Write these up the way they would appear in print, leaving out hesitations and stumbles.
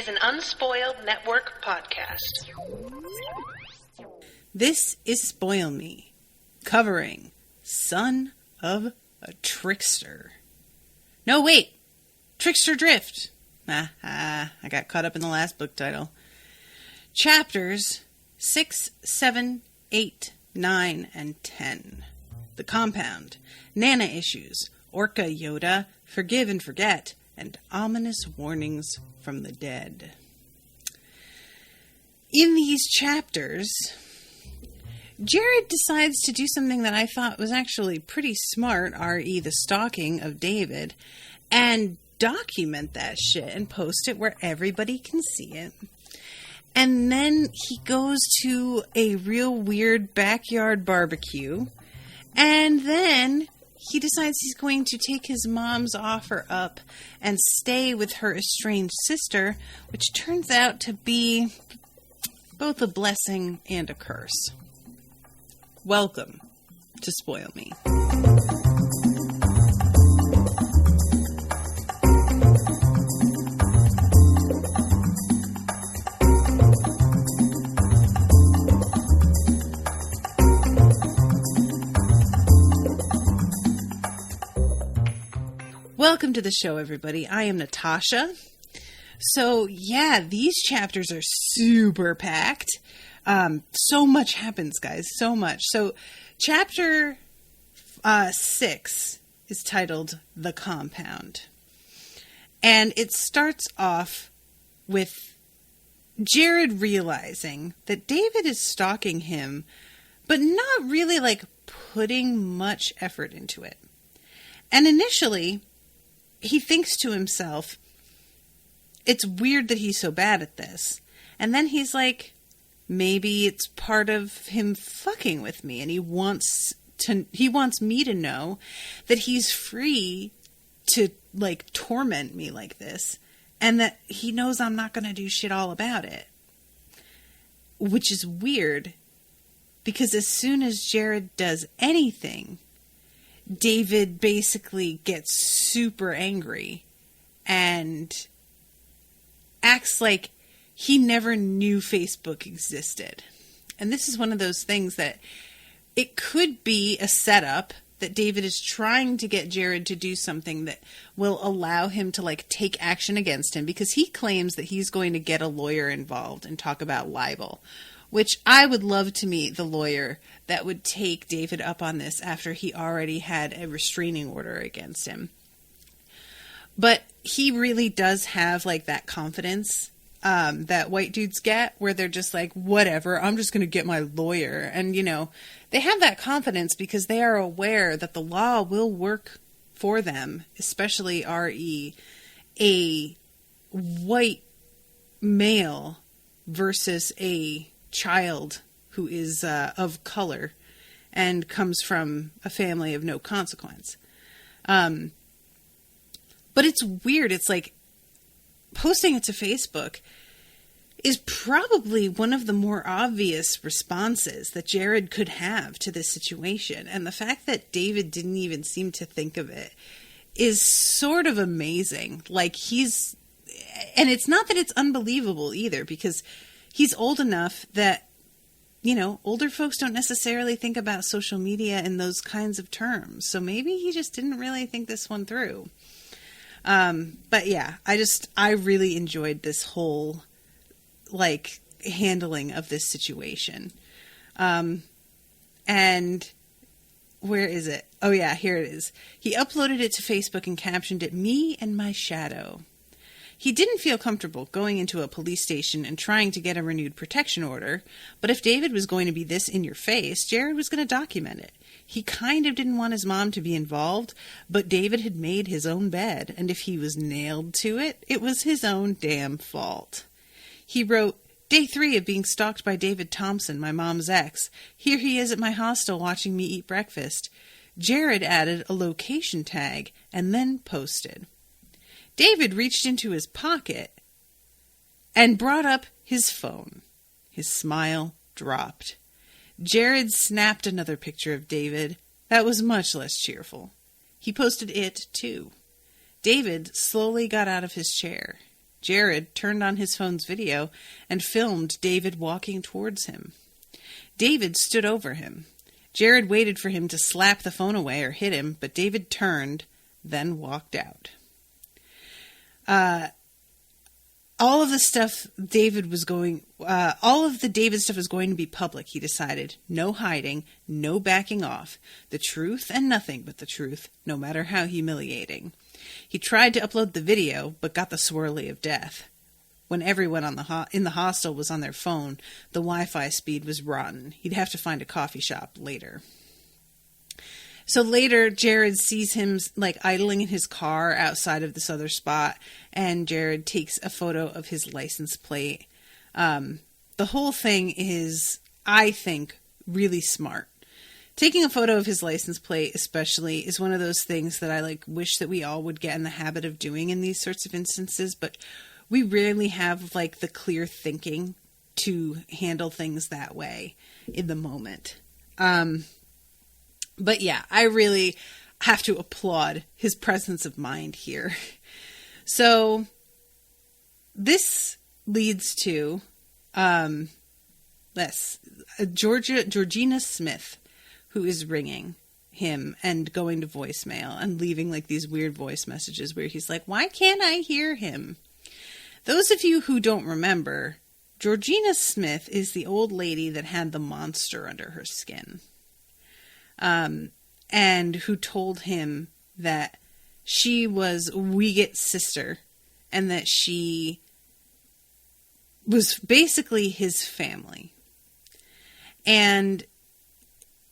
an Unspoiled Network podcast. This is Spoil Me, covering Son of a Trickster. No, wait! Trickster Drift! I got caught up in the last book title. Chapters 6, 7, 8, 9, and 10. The Compound, Nana Issues, Orca Yoda, Forgive and Forget, and Ominous Warnings from the Dead. In these chapters, Jared decides to do something that I thought was actually pretty smart, re the stalking of David, and document that shit and post it where everybody can see it. And then he goes to a real weird backyard barbecue, and then he decides he's going to take his mom's offer up and stay with her estranged sister, which turns out to be both a blessing and a curse. Welcome to Spoil Me. Welcome to the show, everybody. I am Natasha. So, yeah, these chapters are super packed. So much happens, guys. So much. So, chapter 6 is titled The Compound. And it starts off with Jared realizing that David is stalking him, but not really, putting much effort into it. And initially, he thinks to himself, it's weird that he's so bad at this. And then he's like, maybe it's part of him fucking with me, and he wants me to know that he's free to torment me like this, and that he knows I'm not going to do shit all about it. Which is weird, because as soon as Jared does anything, David basically gets super angry and acts like he never knew Facebook existed. And this is one of those things that it could be a setup that David is trying to get Jared to do something that will allow him to take action against him, because he claims that he's going to get a lawyer involved and talk about libel. Which I would love to meet the lawyer that would take David up on this after he already had a restraining order against him. But he really does have that confidence that white dudes get, where they're just like, whatever, I'm just going to get my lawyer. And, they have that confidence because they are aware that the law will work for them, especially a white male versus a child who is of color and comes from a family of no consequence. But it's weird. It's posting it to Facebook is probably one of the more obvious responses that Jared could have to this situation. And the fact that David didn't even seem to think of it is sort of amazing. And it's not that it's unbelievable either, because he's old enough that, older folks don't necessarily think about social media in those kinds of terms. So maybe he just didn't really think this one through. But yeah, I really enjoyed this whole, handling of this situation. And where is it? Oh yeah, here it is. He uploaded it to Facebook and captioned it, "Me and My Shadow." He didn't feel comfortable going into a police station and trying to get a renewed protection order, but if David was going to be this in your face, Jared was going to document it. He kind of didn't want his mom to be involved, but David had made his own bed, and if he was nailed to it, it was his own damn fault. He wrote, "Day 3 of being stalked by David Thompson, my mom's ex. Here he is at my hostel watching me eat breakfast." Jared added a location tag and then posted. David reached into his pocket and brought up his phone. His smile dropped. Jared snapped another picture of David that was much less cheerful. He posted it, too. David slowly got out of his chair. Jared turned on his phone's video and filmed David walking towards him. David stood over him. Jared waited for him to slap the phone away or hit him, but David turned, then walked out. All of the David stuff was going to be public, he decided. No hiding, no backing off. The truth and nothing but the truth, no matter how humiliating. He tried to upload the video, but got the swirly of death. When everyone in the hostel was on their phone, the Wi-Fi speed was rotten. He'd have to find a coffee shop later. So later, Jared sees him idling in his car outside of this other spot, and Jared takes a photo of his license plate. The whole thing is, I think, really smart. Taking a photo of his license plate, especially, is one of those things that I wish that we all would get in the habit of doing in these sorts of instances, but we rarely have the clear thinking to handle things that way in the moment. But yeah, I really have to applaud his presence of mind here. So this leads to Georgina Smith, who is ringing him and going to voicemail and leaving these weird voice messages where he's like, why can't I hear him? Those of you who don't remember, Georgina Smith is the old lady that had the monster under her skin. And who told him that she was Wieget's sister and that she was basically his family. And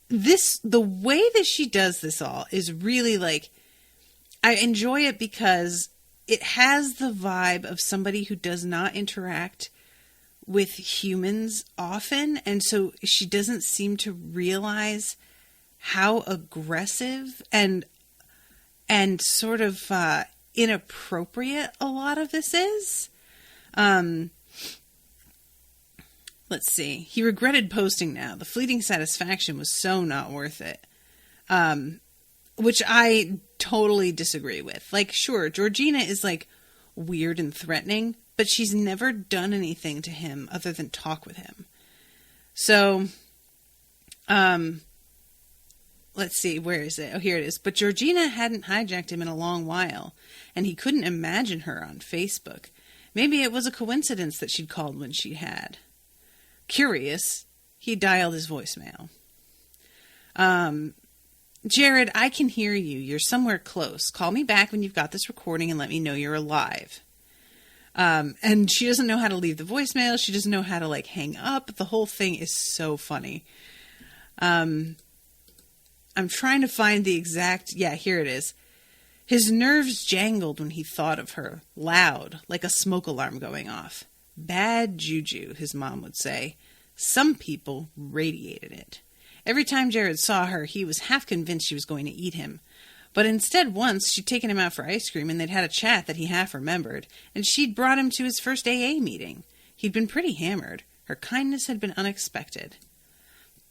the way that she does this all is really I enjoy it because it has the vibe of somebody who does not interact with humans often. And so she doesn't seem to realize how aggressive and sort of inappropriate a lot of this is. Let's see. He regretted posting now. The fleeting satisfaction was so not worth it. Which I totally disagree with. Sure, Georgina is weird and threatening, but she's never done anything to him other than talk with him. So, let's see, where is it? Oh, here it is. But Georgina hadn't hijacked him in a long while, and he couldn't imagine her on Facebook. Maybe it was a coincidence that she'd called when she had. Curious, he dialed his voicemail. Jared, I can hear you. You're somewhere close. Call me back when you've got this recording and let me know you're alive. And she doesn't know how to leave the voicemail. She doesn't know how to hang up. The whole thing is so funny. I'm trying to find the exact... Yeah, here it is. His nerves jangled when he thought of her, loud, like a smoke alarm going off. Bad juju, his mom would say. Some people radiated it. Every time Jared saw her, he was half convinced she was going to eat him. But instead, once, she'd taken him out for ice cream, and they'd had a chat that he half remembered, and she'd brought him to his first AA meeting. He'd been pretty hammered. Her kindness had been unexpected.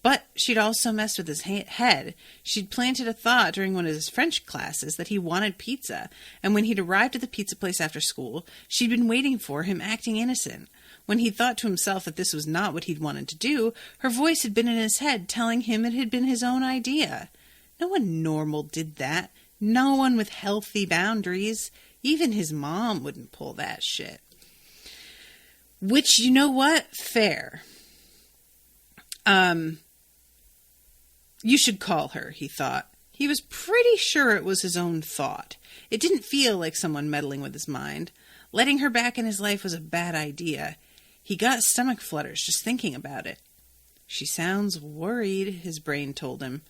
But she'd also messed with his head. She'd planted a thought during one of his French classes that he wanted pizza, and when he'd arrived at the pizza place after school, she'd been waiting for him, acting innocent. When he thought to himself that this was not what he'd wanted to do, her voice had been in his head telling him it had been his own idea. No one normal did that. No one with healthy boundaries. Even his mom wouldn't pull that shit. Which, you know what? Fair. You should call her, he thought. He was pretty sure it was his own thought. It didn't feel like someone meddling with his mind. Letting her back in his life was a bad idea. He got stomach flutters just thinking about it. She sounds worried, his brain told him.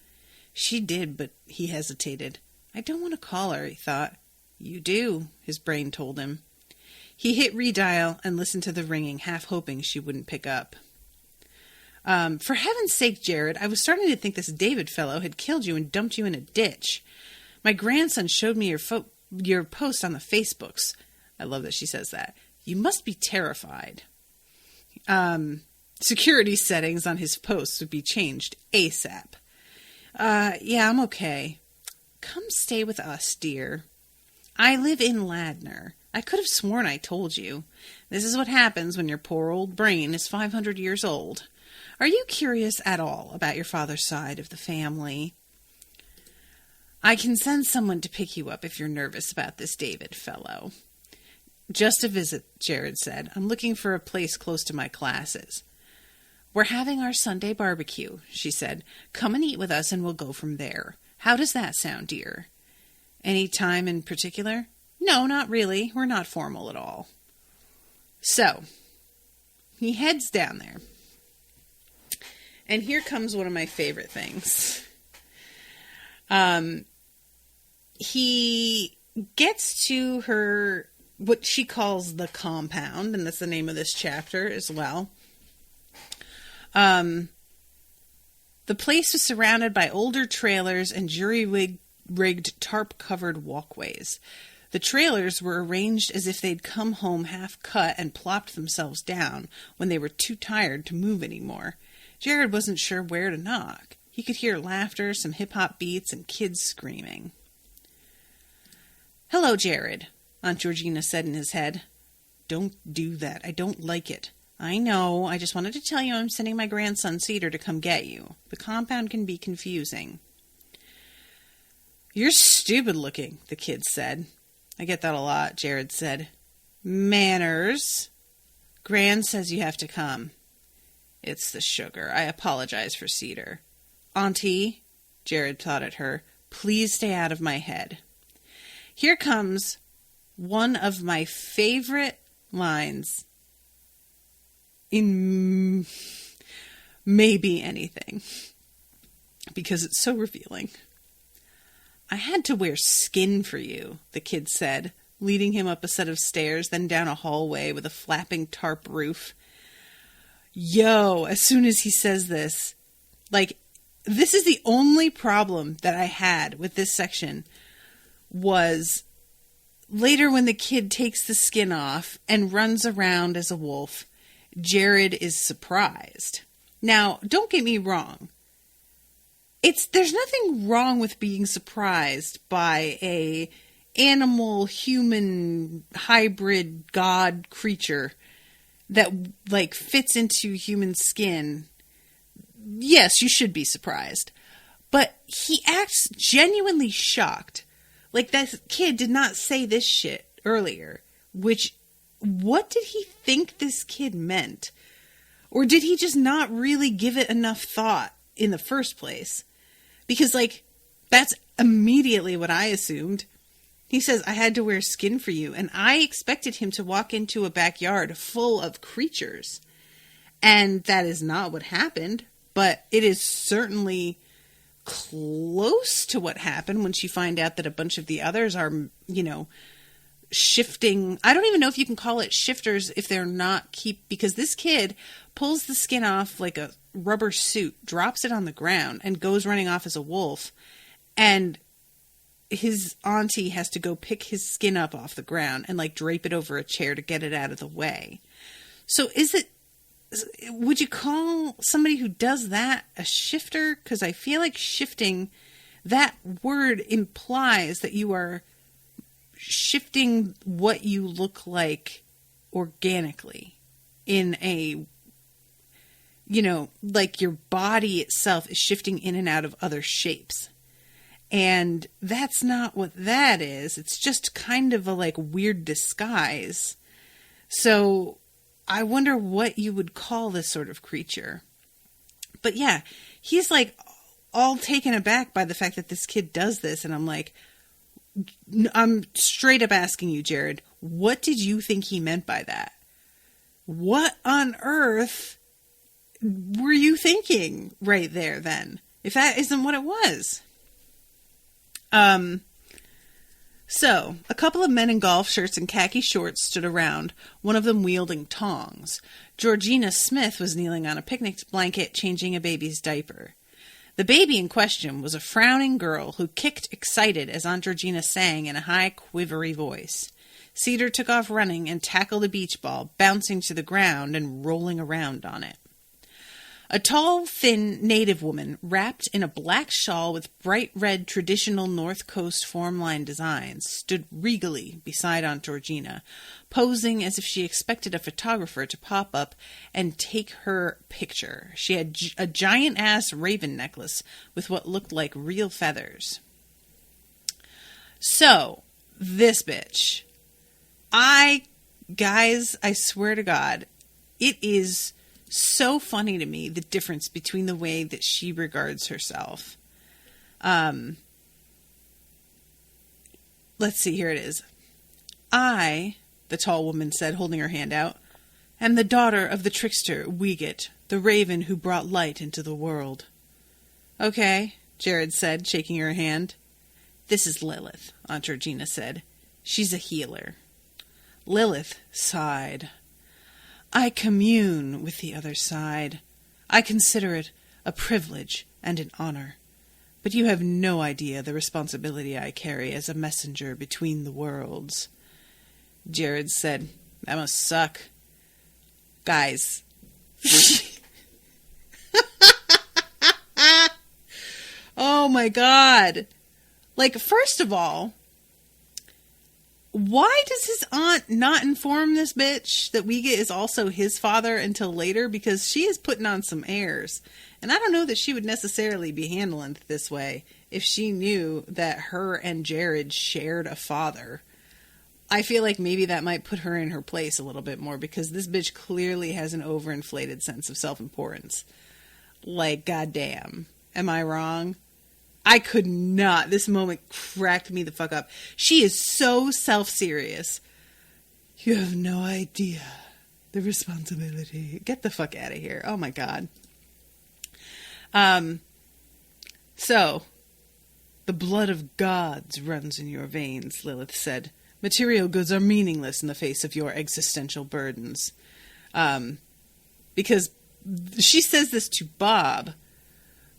She did, but he hesitated. I don't want to call her, he thought. You do, his brain told him. He hit redial and listened to the ringing, half hoping she wouldn't pick up. For heaven's sake, Jared, I was starting to think this David fellow had killed you and dumped you in a ditch. My grandson showed me your post on the Facebooks. I love that she says that. You must be terrified. Security settings on his posts would be changed ASAP. Yeah, I'm okay. Come stay with us, dear. I live in Ladner. I could have sworn I told you. This is what happens when your poor old brain is 500 years old. Are you curious at all about your father's side of the family? I can send someone to pick you up if you're nervous about this David fellow. Just a visit, Jared said. I'm looking for a place close to my classes. We're having our Sunday barbecue, she said. Come and eat with us and we'll go from there. How does that sound, dear? Any time in particular? No, not really. We're not formal at all. So, he heads down there. And here comes one of my favorite things. He gets to her, what she calls the compound, and that's the name of this chapter as well. The place was surrounded by older trailers and jury-rigged tarp-covered walkways. The trailers were arranged as if they'd come home half-cut and plopped themselves down when they were too tired to move anymore. Jared wasn't sure where to knock. He could hear laughter, some hip-hop beats, and kids screaming. Hello, Jared, Aunt Georgina said in his head. Don't do that. I don't like it. I know. I just wanted to tell you I'm sending my grandson Cedar to come get you. The compound can be confusing. You're stupid looking, the kid said. I get that a lot, Jared said. Manners. Gran says you have to come. It's the sugar. I apologize for Cedar. Auntie, Jared thought at her, please stay out of my head. Here comes one of my favorite lines in maybe anything, because it's so revealing. I had to wear skin for you, the kid said, leading him up a set of stairs, then down a hallway with a flapping tarp roof. Yo, as soon as he says this, this is the only problem that I had with this section, was later when the kid takes the skin off and runs around as a wolf, Jared is surprised. Now, don't get me wrong. There's nothing wrong with being surprised by a animal, human, hybrid god creature that, fits into human skin. Yes, you should be surprised. But he acts genuinely shocked. That kid did not say this shit earlier. What did he think this kid meant? Or did he just not really give it enough thought in the first place? Because, that's immediately what I assumed. He says, I had to wear skin for you. And I expected him to walk into a backyard full of creatures. And that is not what happened. But it is certainly close to what happened once you find out that a bunch of the others are, shifting. I don't even know if you can call it shifters if they're not because this kid pulls the skin off like a rubber suit, drops it on the ground, and goes running off as a wolf. And his auntie has to go pick his skin up off the ground and drape it over a chair to get it out of the way. So would you call somebody who does that a shifter? Because I feel like shifting, that word implies that you are shifting what you look like organically in a, your body itself is shifting in and out of other shapes. And that's not what that is. It's just kind of a weird disguise. So I wonder what you would call this sort of creature. But yeah, he's all taken aback by the fact that this kid does this. And I'm straight up asking you, Jared, what did you think he meant by that? What on earth were you thinking right there then? If that isn't what it was. So, a couple of men in golf shirts and khaki shorts stood around, one of them wielding tongs. Georgina Smith was kneeling on a picnic blanket changing a baby's diaper. The baby in question was a frowning girl who kicked excited as Aunt Georgina sang in a high, quivery voice. Cedar took off running and tackled a beach ball, bouncing to the ground and rolling around on it. A tall, thin native woman, wrapped in a black shawl with bright red traditional North Coast form-line designs, stood regally beside Aunt Georgina, posing as if she expected a photographer to pop up and take her picture. She had a giant-ass raven necklace with what looked like real feathers. So, this bitch. Guys, I swear to God, it is so funny to me, the difference between the way that she regards herself. Let's see, here it is. I, the tall woman said, holding her hand out, am the daughter of the trickster, Wiget, the raven who brought light into the world. Okay, Jared said, shaking her hand. This is Lilith, Aunt Georgina said. She's a healer. Lilith sighed. I commune with the other side. I consider it a privilege and an honor. But you have no idea the responsibility I carry as a messenger between the worlds. Jared said, that must suck. Guys. Oh my God. Like, first of all, why does his aunt not inform this bitch that Wiget is also his father until later? Because she is putting on some airs. And I don't know that she would necessarily be handling it this way if she knew that her and Jared shared a father. I feel like maybe that might put her in her place a little bit more, because this bitch clearly has an overinflated sense of self-importance. Like, goddamn. Am I wrong? I could not. This moment cracked me the fuck up. She is so self-serious. You have no idea the responsibility. Get the fuck out of here. Oh my God. So, the blood of gods runs in your veins, Lilith said. Material goods are meaningless in the face of your existential burdens. Because she says this to Bob,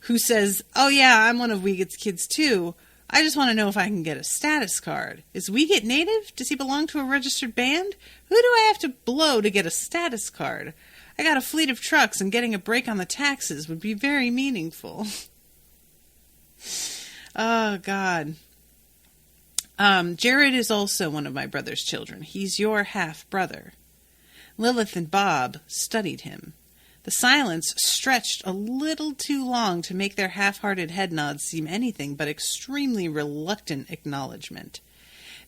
who says, oh yeah, I'm one of Wiget's kids too. I just want to know if I can get a status card. Is Wiget native? Does he belong to a registered band? Who do I have to blow to get a status card? I got a fleet of trucks, and getting a break on the taxes would be very meaningful. Oh, God. Jared is also one of my brother's children. He's your half-brother. Lilith and Bob studied him. The silence stretched a little too long to make their half-hearted head nods seem anything but extremely reluctant acknowledgement.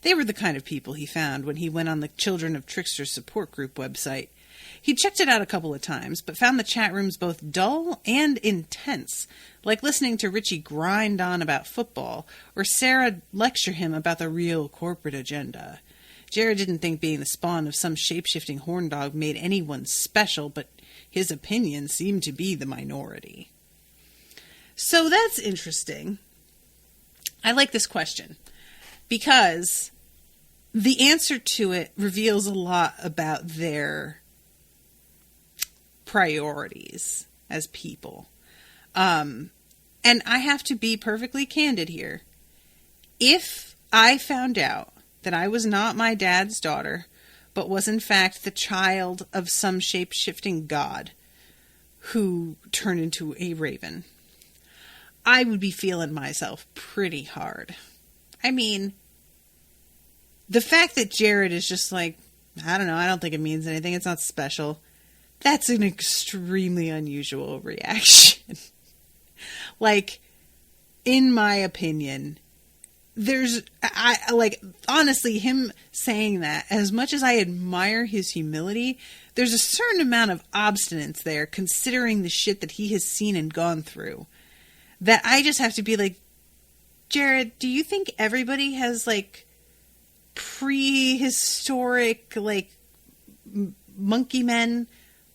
They were the kind of people he found when he went on the Children of Trickster support group website. He checked it out a couple of times, but found the chat rooms both dull and intense, like listening to Richie grind on about football, or Sarah lecture him about the real corporate agenda. Jared didn't think being the spawn of some shape-shifting horn dog made anyone special, but his opinion seemed to be the minority. So that's interesting. I like this question, because the answer to it reveals a lot about their priorities as people. And I have to be perfectly candid here. If I found out that I was not my dad's daughter, but was in fact the child of some shape-shifting god who turned into a raven, I would be feeling myself pretty hard. I mean, the fact that Jared is just like, I don't know, I don't think it means anything, it's not special, that's an extremely unusual reaction. Like, in my opinion, honestly, him saying that, as much as I admire his humility, there's a certain amount of obstinance there, considering the shit that he has seen and gone through, that I just have to be like, Jared, do you think everybody has, like, prehistoric, like, monkey men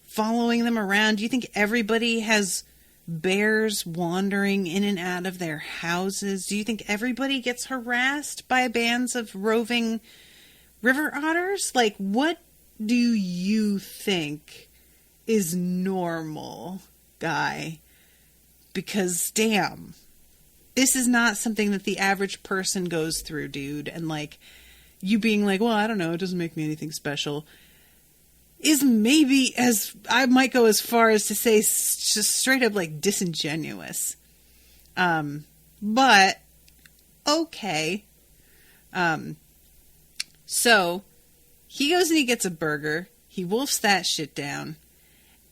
following them around? Do you think everybody has bears wandering in and out of their houses? Do you think everybody gets harassed by bands of roving river otters? Like, what do you think is normal, guy? Because, damn, this is not something that the average person goes through, dude. And, like, you being like, well, I don't know, it doesn't make me anything special. is maybe, as I might go as far as to say, just straight up like disingenuous. But okay. So he goes and he gets a burger. He wolfs that shit down,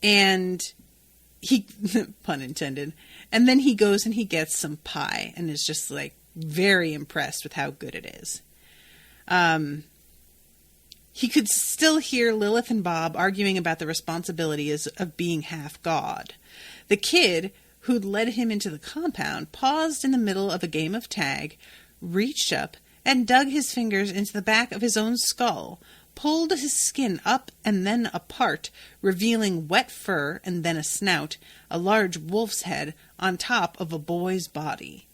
and he, pun intended, and then he goes and he gets some pie and is just like very impressed with how good it is. He could still hear Lilith and Bob arguing about the responsibilities of being half god. The kid who'd led him into the compound paused in the middle of a game of tag, reached up and dug his fingers into the back of his own skull, pulled his skin up and then apart, revealing wet fur and then a snout, a large wolf's head on top of a boy's body.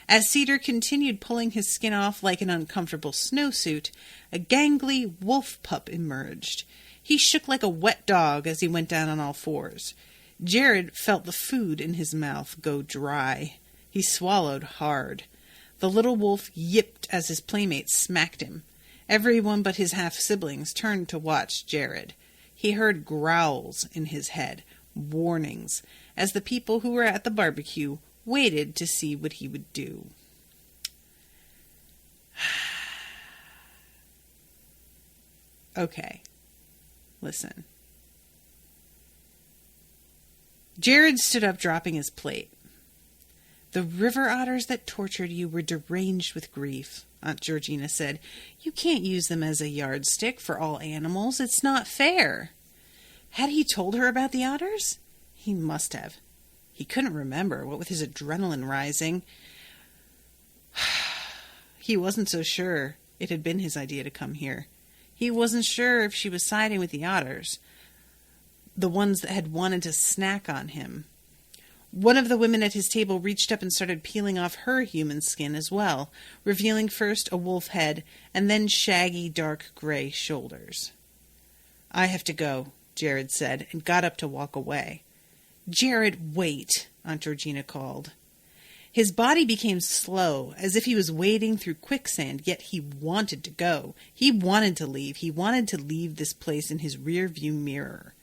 As Cedar continued pulling his skin off like an uncomfortable snowsuit, a gangly wolf pup emerged. He shook like a wet dog as he went down on all fours. Jared felt the food in his mouth go dry. He swallowed hard. The little wolf yipped as his playmates smacked him. Everyone but his half-siblings turned to watch Jared. He heard growls in his head, warnings, as the people who were at the barbecue waited to see what he would do. Okay, listen. Jared stood up, dropping his plate. The river otters that tortured you were deranged with grief, Aunt Georgina said. You can't use them as a yardstick for all animals. It's not fair. Had he told her about the otters? He must have. He couldn't remember, what with his adrenaline rising. He wasn't so sure it had been his idea to come here. He wasn't sure if she was siding with the otters, the ones that had wanted to snack on him. One of the women at his table reached up and started peeling off her human skin as well, revealing first a wolf head and then shaggy, dark gray shoulders. I have to go, Jared said, and got up to walk away. Jared, wait, Aunt Georgina called. His body became slow, as if he was wading through quicksand, yet he wanted to go. He wanted to leave. He wanted to leave this place in his rear-view mirror.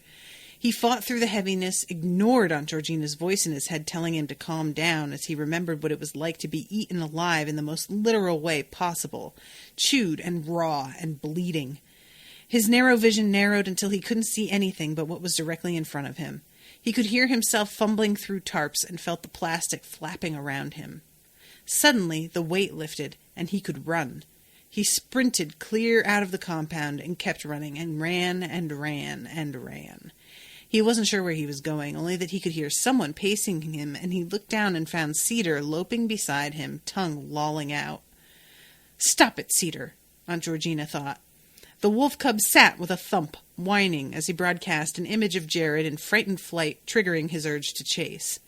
He fought through the heaviness, ignored Aunt Georgina's voice in his head telling him to calm down as he remembered what it was like to be eaten alive in the most literal way possible, chewed and raw and bleeding. His narrow vision narrowed until he couldn't see anything but what was directly in front of him. He could hear himself fumbling through tarps and felt the plastic flapping around him. Suddenly, the weight lifted, and he could run. He sprinted clear out of the compound and kept running, and ran and ran and ran. He wasn't sure where he was going, only that he could hear someone pacing him, and he looked down and found Cedar loping beside him, tongue lolling out. Stop it, Cedar, Aunt Georgina thought. The wolf cub sat with a thump, whining as he broadcast an image of Jared in frightened flight, triggering his urge to chase.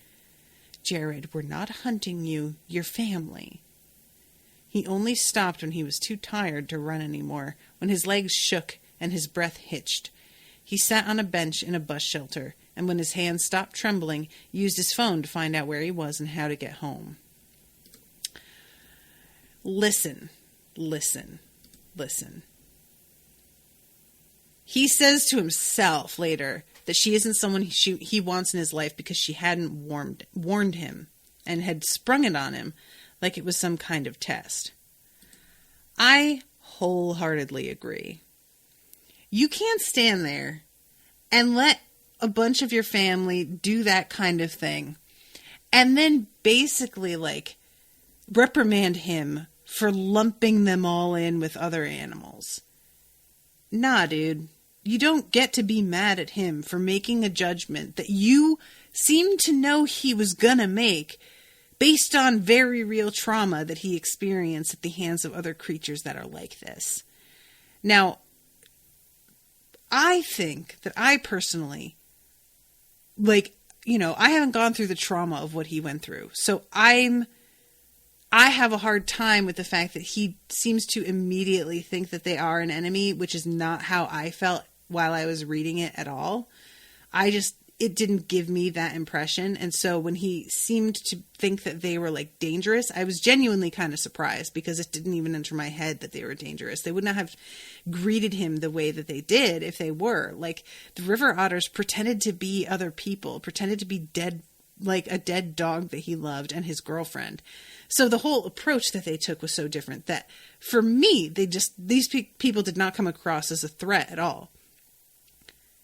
Jared, we're not hunting you, you're family. He only stopped when he was too tired to run anymore, when his legs shook and his breath hitched. He sat on a bench in a bus shelter, and when his hands stopped trembling, used his phone to find out where he was and how to get home. Listen. He says to himself later that she isn't someone he wants in his life because she hadn't warned him and had sprung it on him like it was some kind of test. I wholeheartedly agree. You can't stand there and let a bunch of your family do that kind of thing and then basically reprimand him for lumping them all in with other animals. Nah, dude. You don't get to be mad at him for making a judgment that you seem to know he was gonna make based on very real trauma that he experienced at the hands of other creatures that are like this. Now, I think that I personally, I haven't gone through the trauma of what he went through. So I have a hard time with the fact that he seems to immediately think that they are an enemy, which is not how I felt while I was reading it at all. it didn't give me that impression. And so when he seemed to think that they were like dangerous, I was genuinely kind of surprised, because it didn't even enter my head that they were dangerous. They would not have greeted him the way that they did if they were. Like, the river otters pretended to be other people, pretended to be dead, like a dead dog that he loved and his girlfriend. So the whole approach that they took was so different that for me, these people did not come across as a threat at all.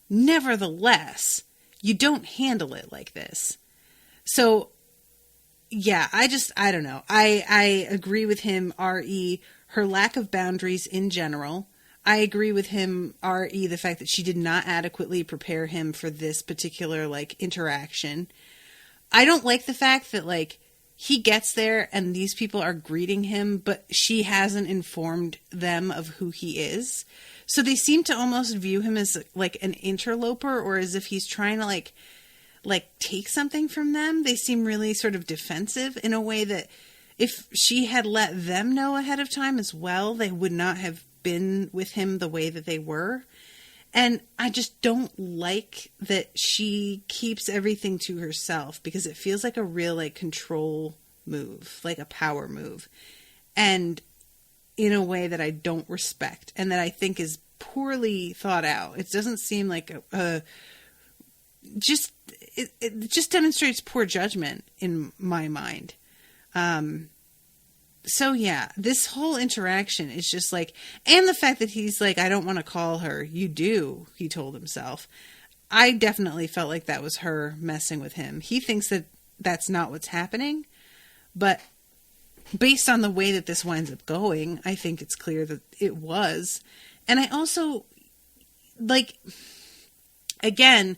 Nevertheless, you don't handle it like this. So, yeah, I don't know. I agree with him, R.E., her lack of boundaries in general. I agree with him, R.E., the fact that she did not adequately prepare him for this particular, like, interaction. I don't like the fact that, like, he gets there and these people are greeting him, but she hasn't informed them of who he is. So they seem to almost view him as like an interloper, or as if he's trying to like take something from them. They seem really sort of defensive in a way that if she had let them know ahead of time as well, they would not have been with him the way that they were. And I just don't like that she keeps everything to herself, because it feels like a real like control move, like a power move. And in a way that I don't respect and that I think is poorly thought out. It doesn't seem like it just demonstrates poor judgment in my mind. So yeah, this whole interaction is just like, and the fact that he's like, I don't want to call her. You do, he told himself. I definitely felt like that was her messing with him. He thinks that that's not what's happening, but based on the way that this winds up going, I think it's clear that it was. And I also, like, again,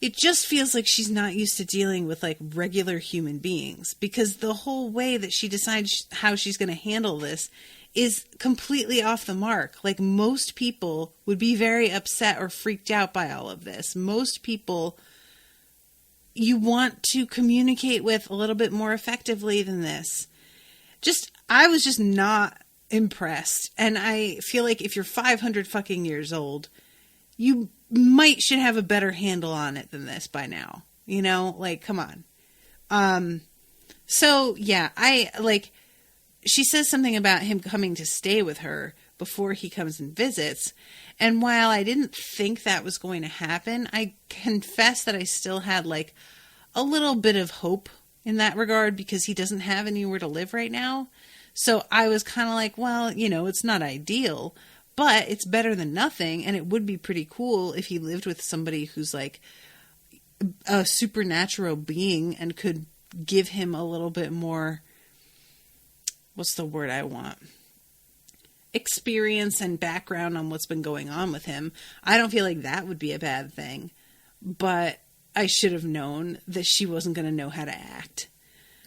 it just feels like she's not used to dealing with, like, regular human beings, because the whole way that she decides how she's going to handle this is completely off the mark. Like, most people would be very upset or freaked out by all of this. Most people you want to communicate with a little bit more effectively than this. I was just not impressed. And I feel like if you're 500 fucking years old, you should have a better handle on it than this by now. You know, like, come on. So yeah, she says something about him coming to stay with her before he comes and visits. And while I didn't think that was going to happen, I confess that I still had like a little bit of hope in that regard, because he doesn't have anywhere to live right now. So I was kind of like, well, you know, it's not ideal, but it's better than nothing. And it would be pretty cool if he lived with somebody who's like a supernatural being and could give him a little bit more, what's the word I want? Experience and background on what's been going on with him. I don't feel like that would be a bad thing, but I should have known that she wasn't going to know how to act.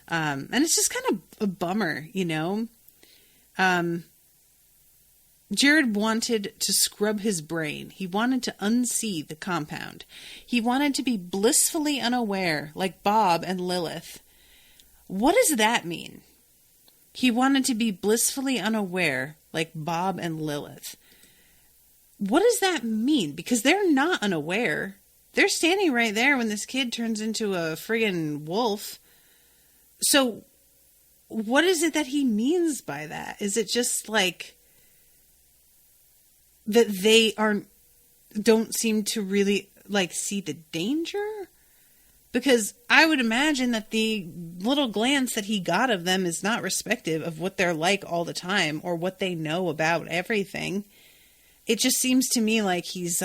And it's just kind of a bummer, you know? Jared wanted to scrub his brain. He wanted to unsee the compound. He wanted to be blissfully unaware, like Bob and Lilith. What does that mean? He wanted to be blissfully unaware, like Bob and Lilith. What does that mean? Because they're not unaware. They're standing right there when this kid turns into a friggin' wolf. So what is it that he means by that? Is it just like that they don't seem to really like see the danger? Because I would imagine that the little glance that he got of them is not respective of what they're like all the time or what they know about everything. It just seems to me like he's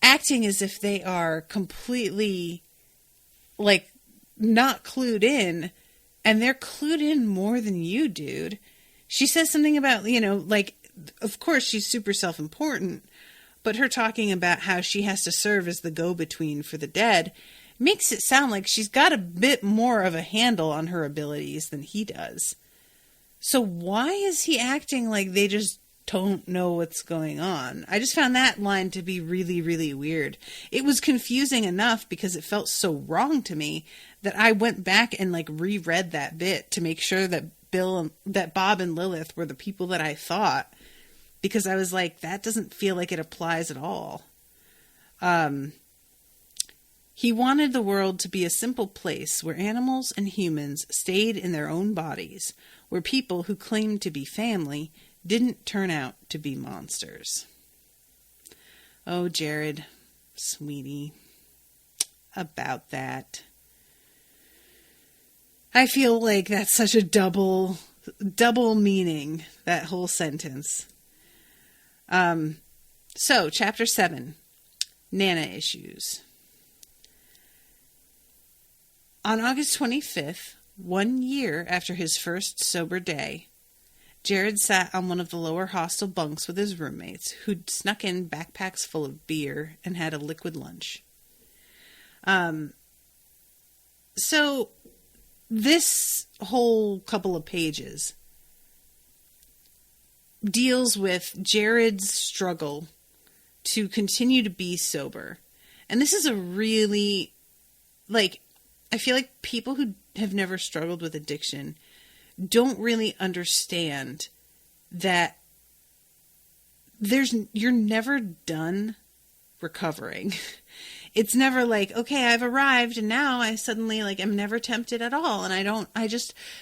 acting as if they are completely like not clued in, and they're clued in more than you, dude. She says something about, you know, like, of course she's super self-important, but her talking about how she has to serve as the go-between for the dead makes it sound like she's got a bit more of a handle on her abilities than he does. So why is he acting like they just don't know what's going on? I just found that line to be really, really weird. It was confusing enough because it felt so wrong to me that I went back and like reread that bit to make sure that Bob and Lilith were the people that I thought, because I was like, that doesn't feel like it applies at all. He wanted the world to be a simple place where animals and humans stayed in their own bodies, where people who claimed to be family didn't turn out to be monsters. Oh, Jared, sweetie, about that. I feel like that's such a double meaning, that whole sentence. So, Chapter 7, Nana Issues. On August 25th, 1 year after his first sober day, Jared sat on one of the lower hostel bunks with his roommates, who'd snuck in backpacks full of beer and had a liquid lunch. So this whole couple of pages deals with Jared's struggle to continue to be sober. And this is a really, I feel like people who have never struggled with addiction don't really understand that you're never done recovering. It's never like, okay, I've arrived and now I suddenly am never tempted at all. And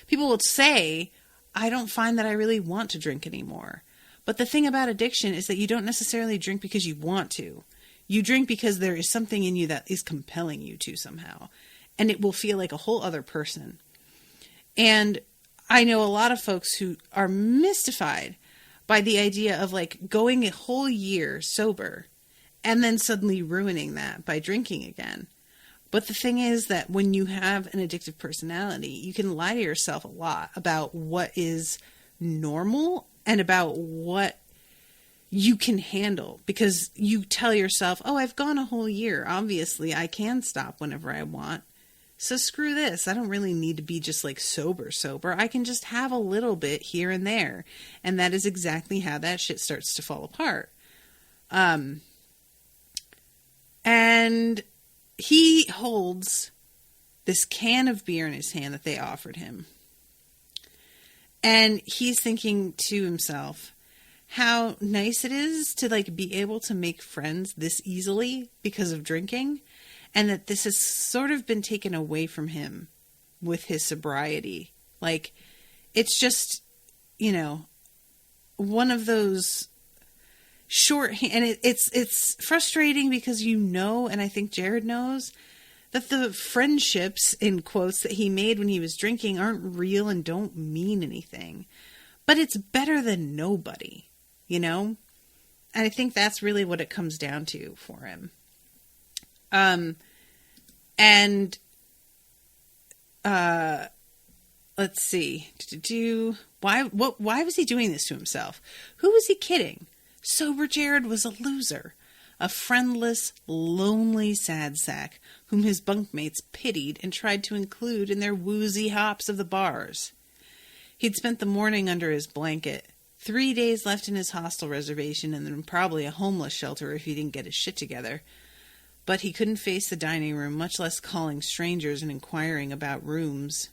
people will say, I don't find that I really want to drink anymore. But the thing about addiction is that you don't necessarily drink because you want to. You drink because there is something in you that is compelling you to somehow. And it will feel like a whole other person. And I know a lot of folks who are mystified by the idea of going a whole year sober and then suddenly ruining that by drinking again. But the thing is that when you have an addictive personality, you can lie to yourself a lot about what is normal and about what you can handle, because you tell yourself, oh, I've gone a whole year. Obviously, I can stop whenever I want. So screw this. I don't really need to be just sober. I can just have a little bit here and there. And that is exactly how that shit starts to fall apart. And he holds this can of beer in his hand that they offered him. And he's thinking to himself how nice it is to be able to make friends this easily because of drinking. And that this has sort of been taken away from him with his sobriety. It's just, one of those and it's frustrating because and I think Jared knows, that the friendships, in quotes, that he made when he was drinking aren't real and don't mean anything. But it's better than nobody, And I think that's really what it comes down to for him. Let's see. Why was he doing this to himself? Who was he kidding? Sober Jared was a loser. A friendless, lonely sad sack whom his bunkmates pitied and tried to include in their woozy hops of the bars. He'd spent the morning under his blanket, 3 days left in his hostel reservation, and then probably a homeless shelter if he didn't get his shit together. But he couldn't face the dining room, much less calling strangers and inquiring about rooms.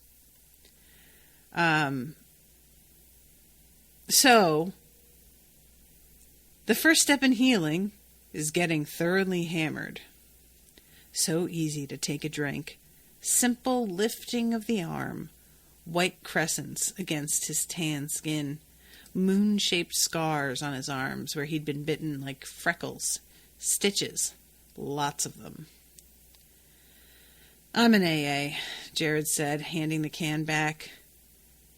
So, the first step in healing is getting thoroughly hammered. So easy to take a drink. Simple lifting of the arm. White crescents against his tan skin. Moon-shaped scars on his arms where he'd been bitten like freckles. Stitches. Lots of them. I'm an AA, Jared said, handing the can back.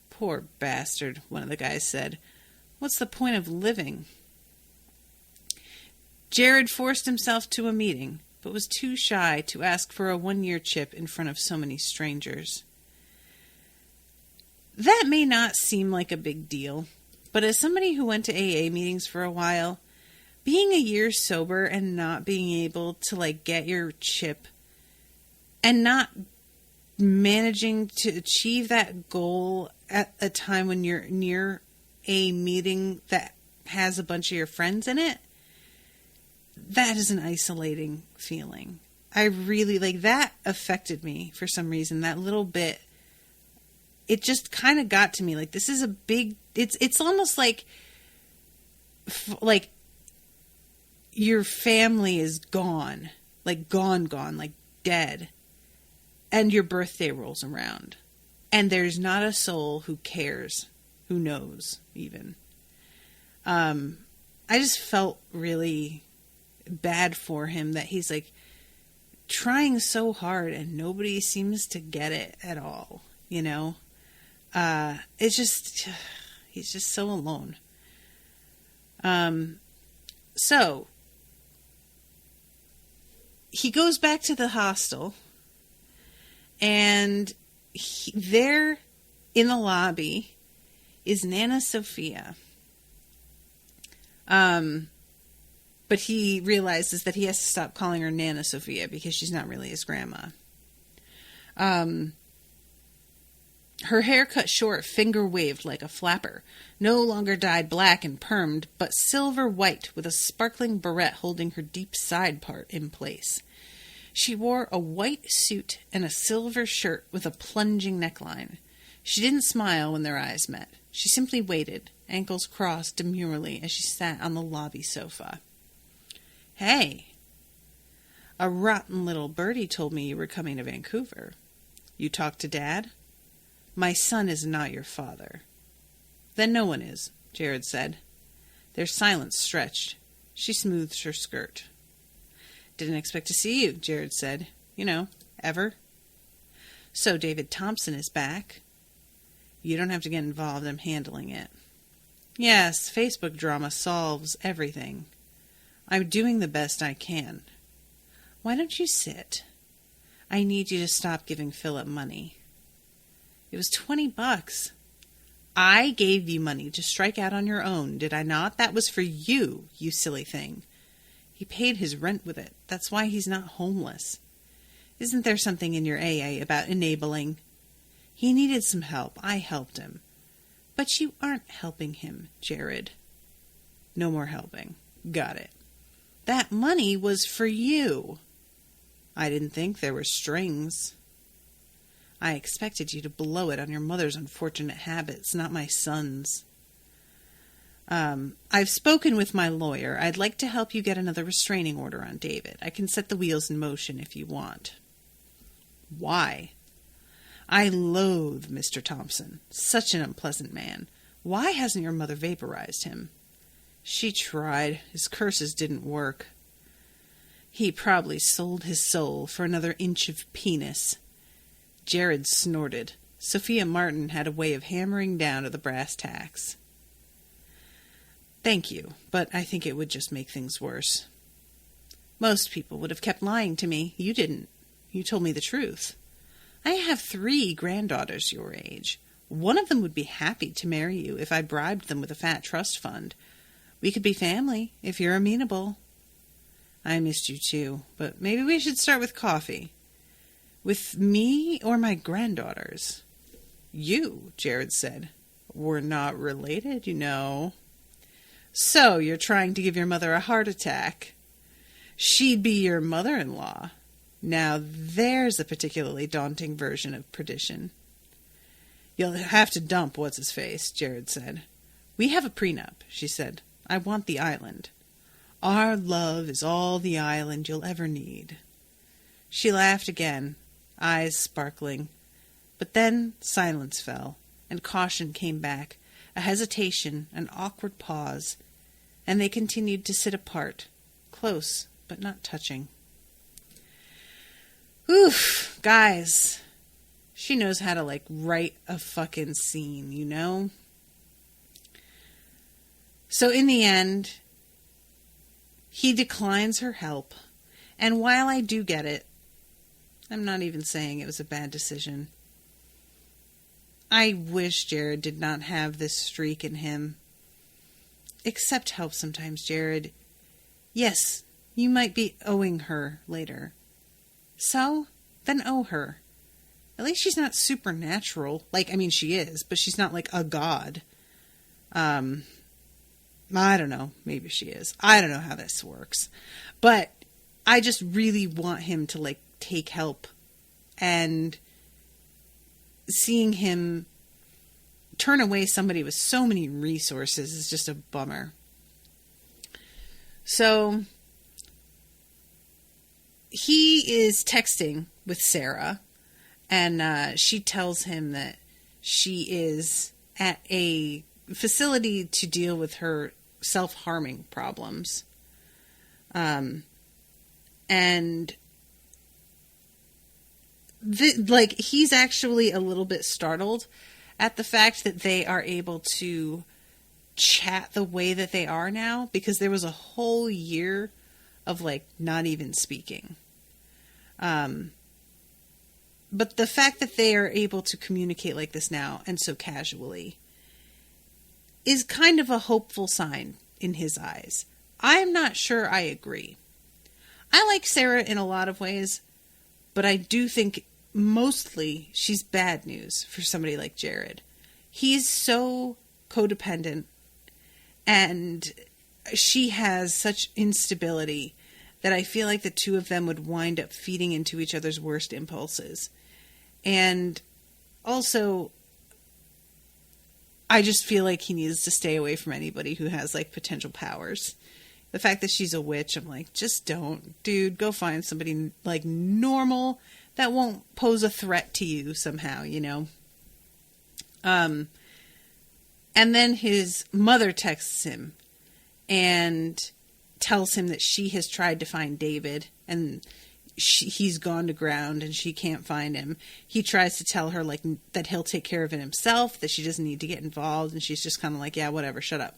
Poor bastard, one of the guys said. What's the point of living? Jared forced himself to a meeting, but was too shy to ask for a 1-year chip in front of so many strangers. That may not seem like a big deal, but as somebody who went to AA meetings for a while, being a year sober and not being able to get your chip and not managing to achieve that goal at a time when you're near a meeting that has a bunch of your friends in it, that is an isolating feeling. I really, that affected me for some reason. That little bit, it just kind of got to me. This is a big, it's almost like your family is gone. Gone. dead and your birthday rolls around and there's not a soul who cares, who knows even. I just felt really bad for him that he's like trying so hard and nobody seems to get it at all, you know? It's just, he's just so alone. So he goes back to the hostel and there in the lobby is Nana Sophia. But he realizes that he has to stop calling her Nana Sophia because she's not really his grandma. Her hair cut short, finger waved like a flapper, no longer dyed black and permed, but silver white with a sparkling barrette holding her deep side part in place. She wore a white suit and a silver shirt with a plunging neckline. She didn't smile when their eyes met. She simply waited, ankles crossed demurely as she sat on the lobby sofa. Hey, a rotten little birdie told me you were coming to Vancouver. You talked to Dad? My son is not your father. Then no one is, Jared said. Their silence stretched. She smoothed her skirt. Didn't expect to see you, Jared said. You know, ever. So David Thompson is back. You don't have to get involved. I'm handling it. Yes, Facebook drama solves everything. I'm doing the best I can. Why don't you sit? I need you to stop giving Philip money. It was $20. I gave you money to strike out on your own, did I not? That was for you, you silly thing. He paid his rent with it. That's why he's not homeless. Isn't there something in your AA about enabling? He needed some help. I helped him. But you aren't helping him, Jared. No more helping. Got it. That money was for you. I didn't think there were strings. I expected you to blow it on your mother's unfortunate habits, not my son's. I've spoken with my lawyer. I'd like to help you get another restraining order on David. I can set the wheels in motion if you want. Why? I loathe Mr. Thompson. Such an unpleasant man. Why hasn't your mother vaporized him? She tried. His curses didn't work. He probably sold his soul for another inch of penis. Jared snorted. Sophia Martin had a way of hammering down to the brass tacks. Thank you, but I think it would just make things worse. Most people would have kept lying to me. You didn't. You told me the truth. I have 3 granddaughters your age. One of them would be happy to marry you if I bribed them with a fat trust fund. We could be family, if you're amenable. I missed you too, but maybe we should start with coffee. With me or my granddaughters? You, Jared said. We're not related, you know. So, you're trying to give your mother a heart attack. She'd be your mother-in-law. Now, there's a particularly daunting version of perdition. You'll have to dump what's-his-face, Jared said. We have a prenup, she said. I want the island. Our love is all the island you'll ever need. She laughed again, eyes sparkling. But then silence fell, and caution came back, a hesitation, an awkward pause, and they continued to sit apart, close but not touching. Oof, guys. She knows how to, write a fucking scene, you know? So in the end, he declines her help, and while I do get it, I'm not even saying it was a bad decision. I wish Jared did not have this streak in him. Accept help sometimes, Jared. Yes, you might be owing her later. So, then owe her. At least she's not supernatural. She is, but she's not a god. I don't know. Maybe she is. I don't know how this works. But I just really want him to, take help. And seeing him turn away somebody with so many resources is just a bummer. So he is texting with Sarah, and she tells him that she is at a facility to deal with her self-harming problems. And he's actually a little bit startled at the fact that they are able to chat the way that they are now, because there was a whole year of not even speaking. But the fact that they are able to communicate like this now and so casually is kind of a hopeful sign in his eyes. I'm not sure I agree. I like Sarah in a lot of ways, but I do think mostly she's bad news for somebody like Jared. He's so codependent, and she has such instability that I feel like the two of them would wind up feeding into each other's worst impulses. And also, I just feel like he needs to stay away from anybody who has potential powers. The fact that she's a witch, I'm like, just don't. Dude, go find somebody normal that won't pose a threat to you somehow, And then his mother texts him and tells him that she has tried to find David, and he's gone to ground and she can't find him. He tries to tell her that he'll take care of it himself, that she doesn't need to get involved, and she's just kind of yeah, whatever, shut up.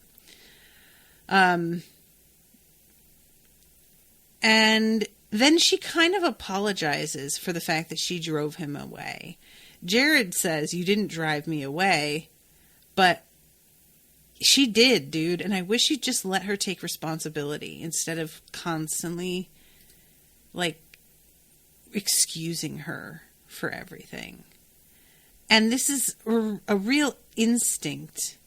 And then she kind of apologizes for the fact that she drove him away. Jared says, "You didn't drive me away," but she did, dude, and I wish you'd just let her take responsibility instead of constantly excusing her for everything. And this is a real instinct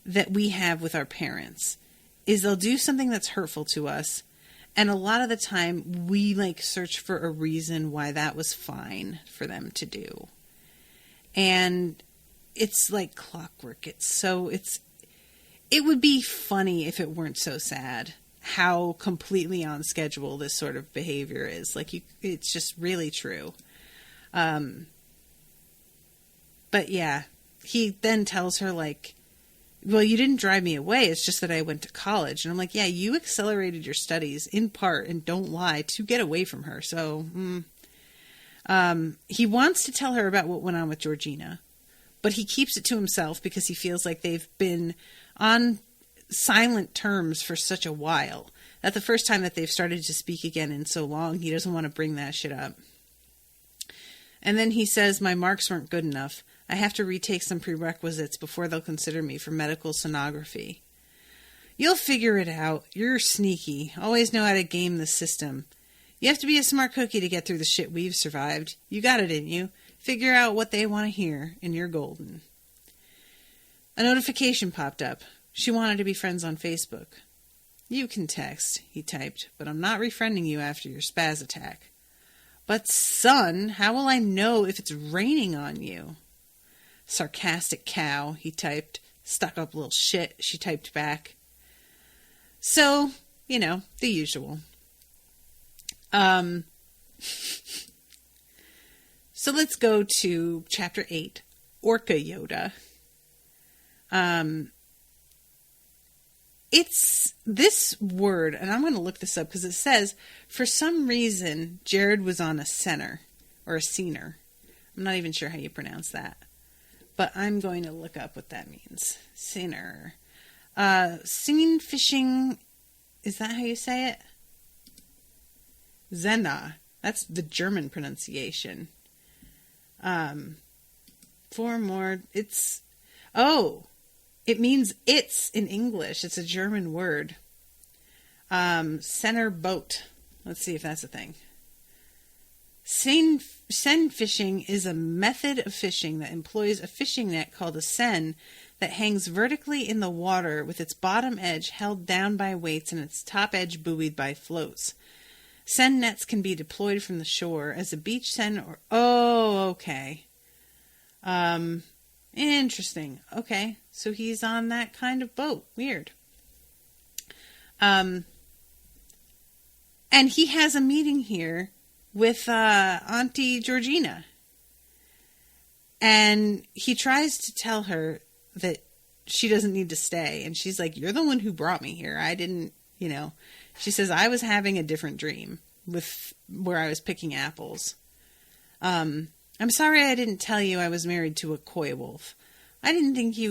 that we have with our parents, is they'll do something that's hurtful to us, and a lot of the time we search for a reason why that was fine for them to do. And it's like clockwork. It would be funny if it weren't so sad how completely on schedule this sort of behavior is. It's just really true. But yeah, he then tells her well, you didn't drive me away. It's just that I went to college. And I'm like, yeah, you accelerated your studies in part, and don't lie, to get away from her. So, he wants to tell her about what went on with Georgina, but he keeps it to himself because he feels like they've been on silent terms for such a while that the first time that they've started to speak again in so long, he doesn't want to bring that shit up. And then he says, my marks weren't good enough. I have to retake some prerequisites before they'll consider me for medical sonography. You'll figure it out. You're sneaky. Always know how to game the system. You have to be a smart cookie to get through the shit we've survived. You got it in you. Figure out what they want to hear, and you're golden. A notification popped up. She wanted to be friends on Facebook. You can text, he typed, but I'm not refriending you after your spaz attack. But son, how will I know if it's raining on you? Sarcastic cow, he typed. Stuck up little shit, she typed back. So, the usual. So let's go to chapter 8, Orca Yoda. It's this word, and I'm going to look this up because it says, for some reason, Jared was on a center, or a scener. I'm not even sure how you pronounce that, but I'm going to look up what that means. Scener. Scene fishing, is that how you say it? Zena. That's the German pronunciation. Four more, it means it's in English. It's a German word. Center boat. Let's see if that's a thing. Seine fishing is a method of fishing that employs a fishing net called a seine that hangs vertically in the water with its bottom edge held down by weights and its top edge buoyed by floats. Seine nets can be deployed from the shore as a beach seine or... Oh, okay. Interesting. Okay. So he's on that kind of boat. Weird. And And he has a meeting here with Auntie Georgina. And he tries to tell her that she doesn't need to stay. And she's like, you're the one who brought me here. I didn't, She says, I was having a different dream with where I was picking apples. I'm sorry I didn't tell you I was married to a coy wolf. I didn't think you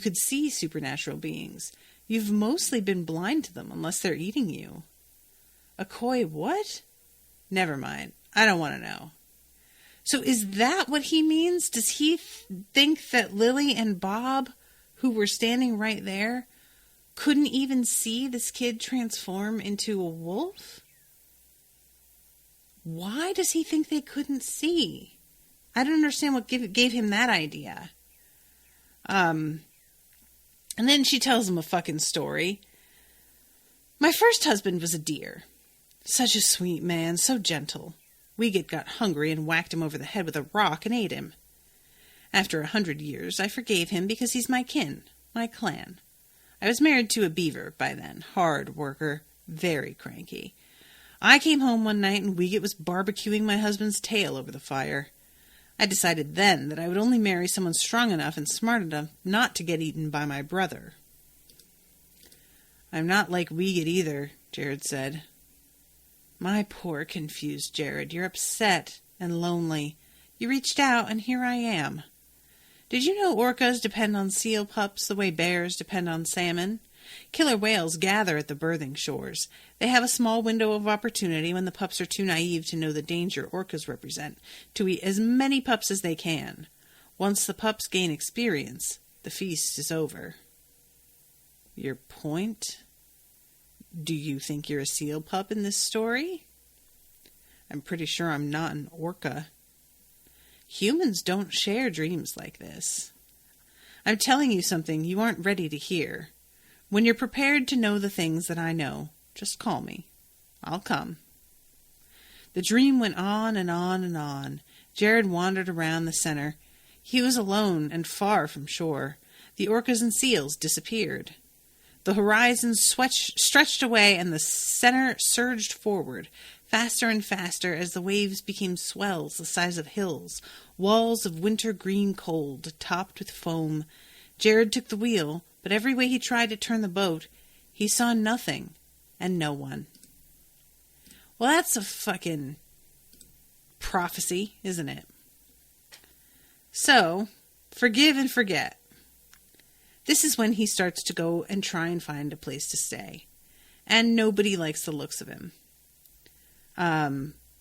could see supernatural beings. You've mostly been blind to them unless they're eating you. A coy what? Never mind. I don't want to know. So is that what he means? Does he think that Lily and Bob, who were standing right there, couldn't even see this kid transform into a wolf? Why does he think they couldn't see? I don't understand what gave him that idea. And then she tells him a fucking story. My first husband was a deer. Such a sweet man, so gentle. Wiegand got hungry and whacked him over the head with a rock and ate him. After 100 years, I forgave him because he's my kin, my clan. I was married to a beaver by then, hard worker, very cranky. I came home one night and Wiegand was barbecuing my husband's tail over the fire. I decided then that I would only marry someone strong enough and smart enough not to get eaten by my brother. I'm not like Wiegand either, Jared said. My poor confused Jared, you're upset and lonely. You reached out and here I am. Did you know orcas depend on seal pups the way bears depend on salmon? Killer whales gather at the birthing shores. They have a small window of opportunity when the pups are too naive to know the danger orcas represent, to eat as many pups as they can. Once the pups gain experience, the feast is over. Your point? Do you think you're a seal pup in this story? I'm pretty sure I'm not an orca. Humans don't share dreams like this. I'm telling you something you aren't ready to hear. When you're prepared to know the things that I know, just call me. I'll come. The dream went on and on and on. Jared wandered around the center. He was alone and far from shore. The orcas and seals disappeared. The horizon stretched away and the center surged forward, faster and faster as the waves became swells the size of hills, walls of winter-green cold, topped with foam. Jared took the wheel, but every way he tried to turn the boat, he saw nothing and no one. Well, that's a fucking prophecy, isn't it? So, forgive and forget. This is when he starts to go and try and find a place to stay. And nobody likes the looks of him.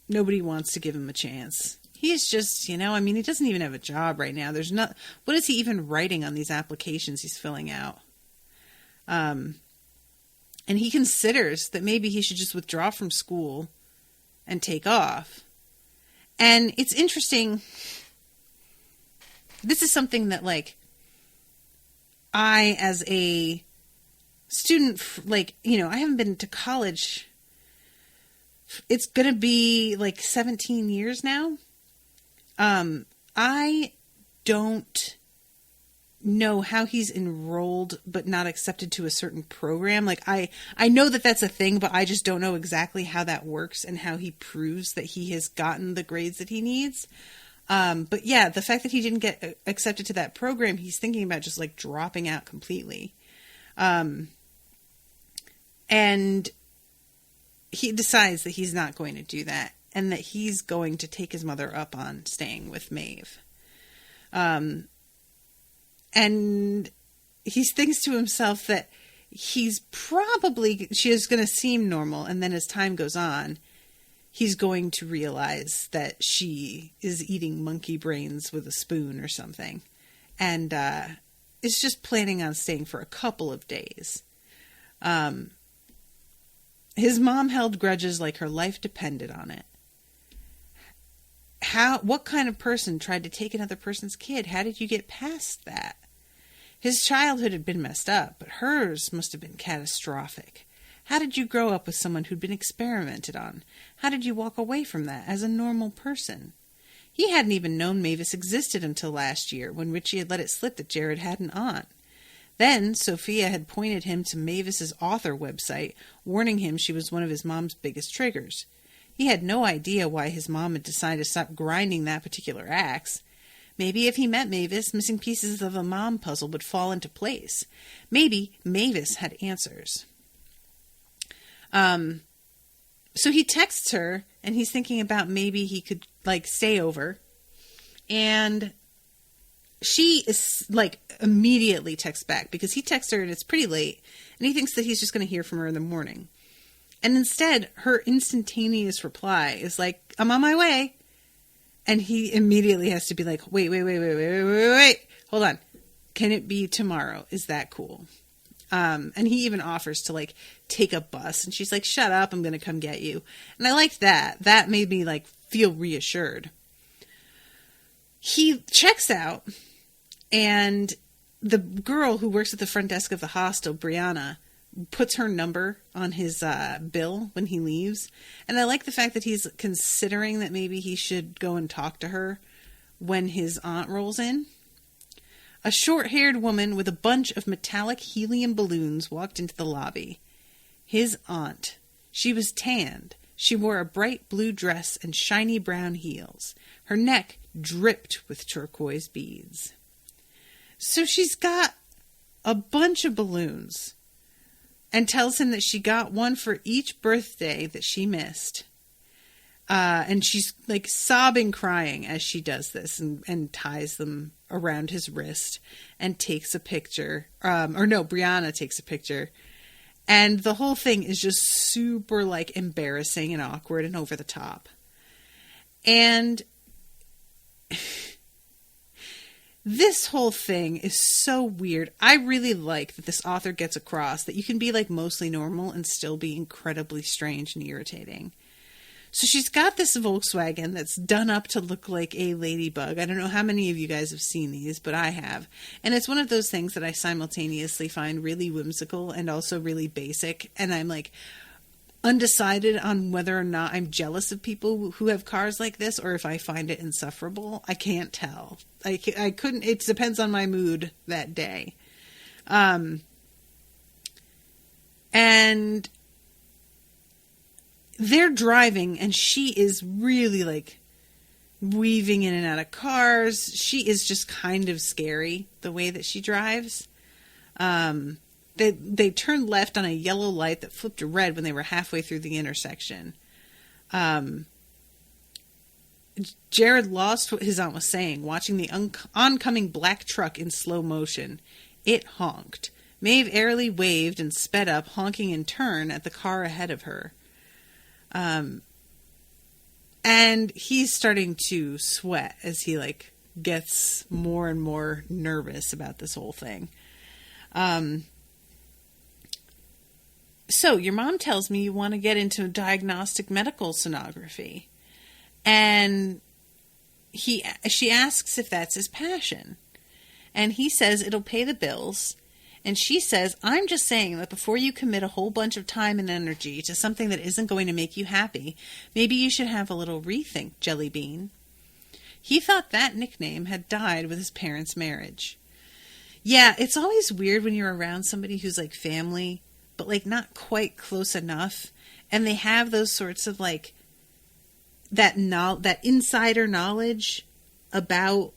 Nobody wants to give him a chance. He is just, he doesn't even have a job right now. What is he even writing on these applications he's filling out? And he considers that maybe he should just withdraw from school and take off. And it's interesting. This is something that, I, as a student, I haven't been to college. It's going to be 17 years now. I don't know how he's enrolled but not accepted to a certain program. I know that that's a thing, but I just don't know exactly how that works and how he proves that he has gotten the grades that he needs. But yeah, the fact that he didn't get accepted to that program, he's thinking about just dropping out completely. And he decides that he's not going to do that and that he's going to take his mother up on staying with Maeve. And he thinks to himself that she is going to seem normal. And then as time goes on, he's going to realize that she is eating monkey brains with a spoon or something. And is just planning on staying for a couple of days. His mom held grudges like her life depended on it. What kind of person tried to take another person's kid? How did you get past that? His childhood had been messed up, but hers must have been catastrophic. How did you grow up with someone who'd been experimented on? How did you walk away from that as a normal person? He hadn't even known Mavis existed until last year, when Richie had let it slip that Jared had an aunt. Then Sophia had pointed him to Mavis's author website, warning him she was one of his mom's biggest triggers. He had no idea why his mom had decided to stop grinding that particular axe. Maybe if he met Mavis, missing pieces of a mom puzzle would fall into place. Maybe Mavis had answers. So he texts her, and he's thinking about maybe he could, stay over. And she is, immediately texts back, because he texts her and it's pretty late, and he thinks that he's just going to hear from her in the morning. And instead, her instantaneous reply is like, I'm on my way. And he immediately has to be like, wait. Hold on. Can it be tomorrow? Is that cool? And he even offers to take a bus. And she's like, shut up. I'm going to come get you. And I liked that. That made me feel reassured. He checks out, and the girl who works at the front desk of the hostel, Brianna, puts her number on his bill when he leaves. And I like the fact that he's considering that maybe he should go and talk to her when his aunt rolls in. A short-haired woman with a bunch of metallic helium balloons walked into the lobby. His aunt. She was tanned. She wore a bright blue dress and shiny brown heels. Her neck dripped with turquoise beads. So she's got a bunch of balloons, and tells him that she got one for each birthday that she missed. And she's sobbing, crying as she does this, and ties them around his wrist and takes a picture. Brianna takes a picture. And the whole thing is just super embarrassing and awkward and over the top. And this whole thing is so weird. I really like that this author gets across that you can be mostly normal and still be incredibly strange and irritating. So she's got this Volkswagen that's done up to look like a ladybug. I don't know how many of you guys have seen these, but I have. And it's one of those things that I simultaneously find really whimsical and also really basic. And I'm undecided on whether or not I'm jealous of people who have cars like this, or if I find it insufferable. I can't tell. I couldn't, it depends on my mood that day. And they're driving, and she is really weaving in and out of cars. She is just kind of scary, the way that she drives. They turned left on a yellow light that flipped to red when they were halfway through the intersection. Jared lost what his aunt was saying, watching the oncoming black truck in slow motion. It honked. Maeve airily waved and sped up, honking in turn at the car ahead of her. And he's starting to sweat as he gets more and more nervous about this whole thing. So your mom tells me you want to get into diagnostic medical sonography. And she asks if that's his passion. And he says it'll pay the bills. And she says, I'm just saying that before you commit a whole bunch of time and energy to something that isn't going to make you happy, maybe you should have a little rethink, Jelly Bean. He thought that nickname had died with his parents' marriage. Yeah, it's always weird when you're around somebody who's family, but not quite close enough. And they have those sorts of that insider knowledge about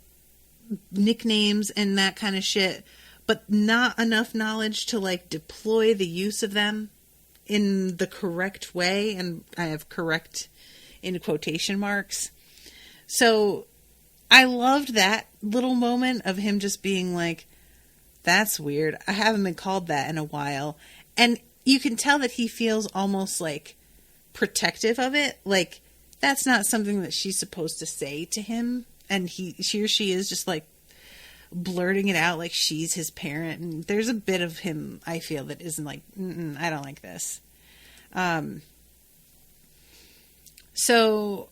nicknames and that kind of shit, but not enough knowledge to deploy the use of them in the correct way. And I have correct in quotation marks. So I loved that little moment of him just being that's weird. I haven't been called that in a while. And you can tell that he feels almost protective of it. That's not something that she's supposed to say to him. And she or she is just blurting it out like she's his parent. And there's a bit of him, I feel, that isn't I don't like this. So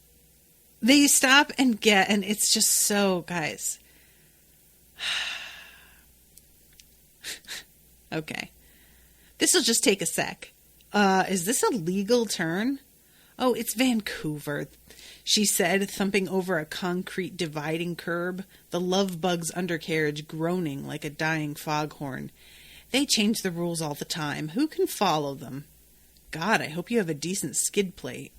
they stop and it's just so, guys. Okay. This will just take a sec. Is this a legal turn? Oh, it's Vancouver, she said, thumping over a concrete dividing curb, the love bug's undercarriage groaning like a dying foghorn. They change the rules all the time. Who can follow them? God, I hope you have a decent skid plate.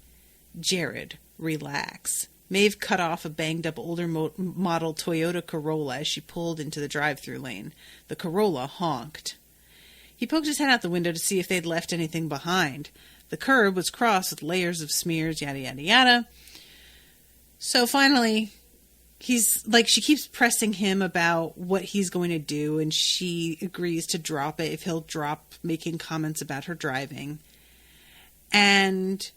Jared, relax. Maeve cut off a banged-up older model Toyota Corolla as she pulled into the drive-thru lane. The Corolla honked. He poked his head out the window to see if they'd left anything behind. The curb was crossed with layers of smears, yada, yada, yada. So finally, she keeps pressing him about what he's going to do, and she agrees to drop it if he'll drop making comments about her driving. And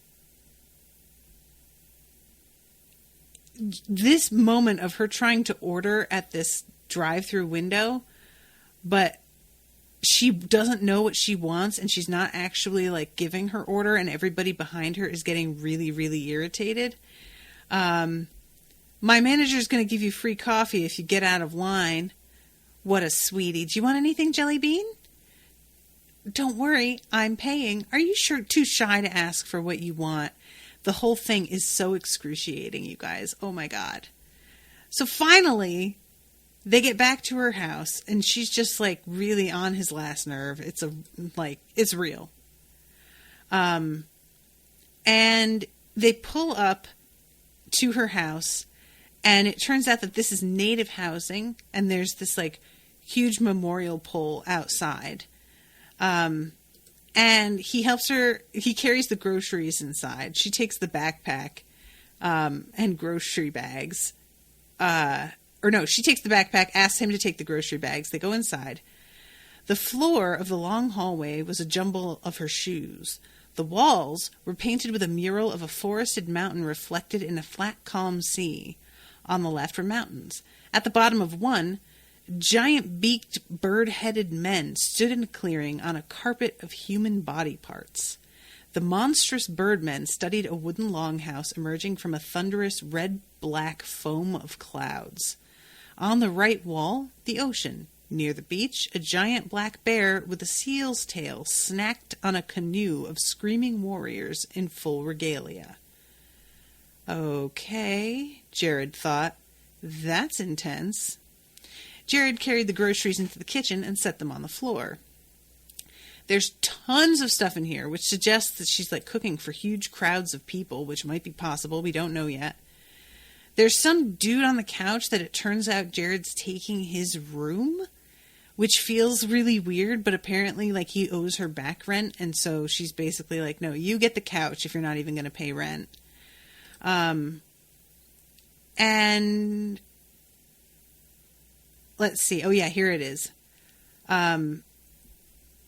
this moment of her trying to order at this drive-through window, but she doesn't know what she wants, and she's not actually giving her order, and everybody behind her is getting really, really irritated. My manager's going to give you free coffee if you get out of line. What a sweetie. Do you want anything, Jelly Bean? Don't worry, I'm paying. Are you sure too shy to ask for what you want? The whole thing is so excruciating, you guys. Oh my God. So finally, they get back to her house, and she's just really on his last nerve. It's real. And they pull up to her house, and it turns out that this is native housing, and there's this huge memorial pole outside. And he helps her, he carries the groceries inside. She takes the backpack, and grocery bags. She takes the backpack, asks him to take the grocery bags. They go inside. The floor of the long hallway was a jumble of her shoes. The walls were painted with a mural of a forested mountain reflected in a flat, calm sea. On the left were mountains. At the bottom of one, giant-beaked, bird-headed men stood in a clearing on a carpet of human body parts. The monstrous birdmen studied a wooden longhouse emerging from a thunderous red-black foam of clouds. On the right wall, the ocean. Near the beach, a giant black bear with a seal's tail snacked on a canoe of screaming warriors in full regalia. Okay, Jared thought. That's intense. Jared carried the groceries into the kitchen and set them on the floor. There's tons of stuff in here, which suggests that she's cooking for huge crowds of people, which might be possible. We don't know yet. There's some dude on the couch that it turns out Jared's taking his room, which feels really weird, but apparently he owes her back rent, and so she's basically no, you get the couch if you're not even going to pay rent. And let's see. Oh, yeah, here it is.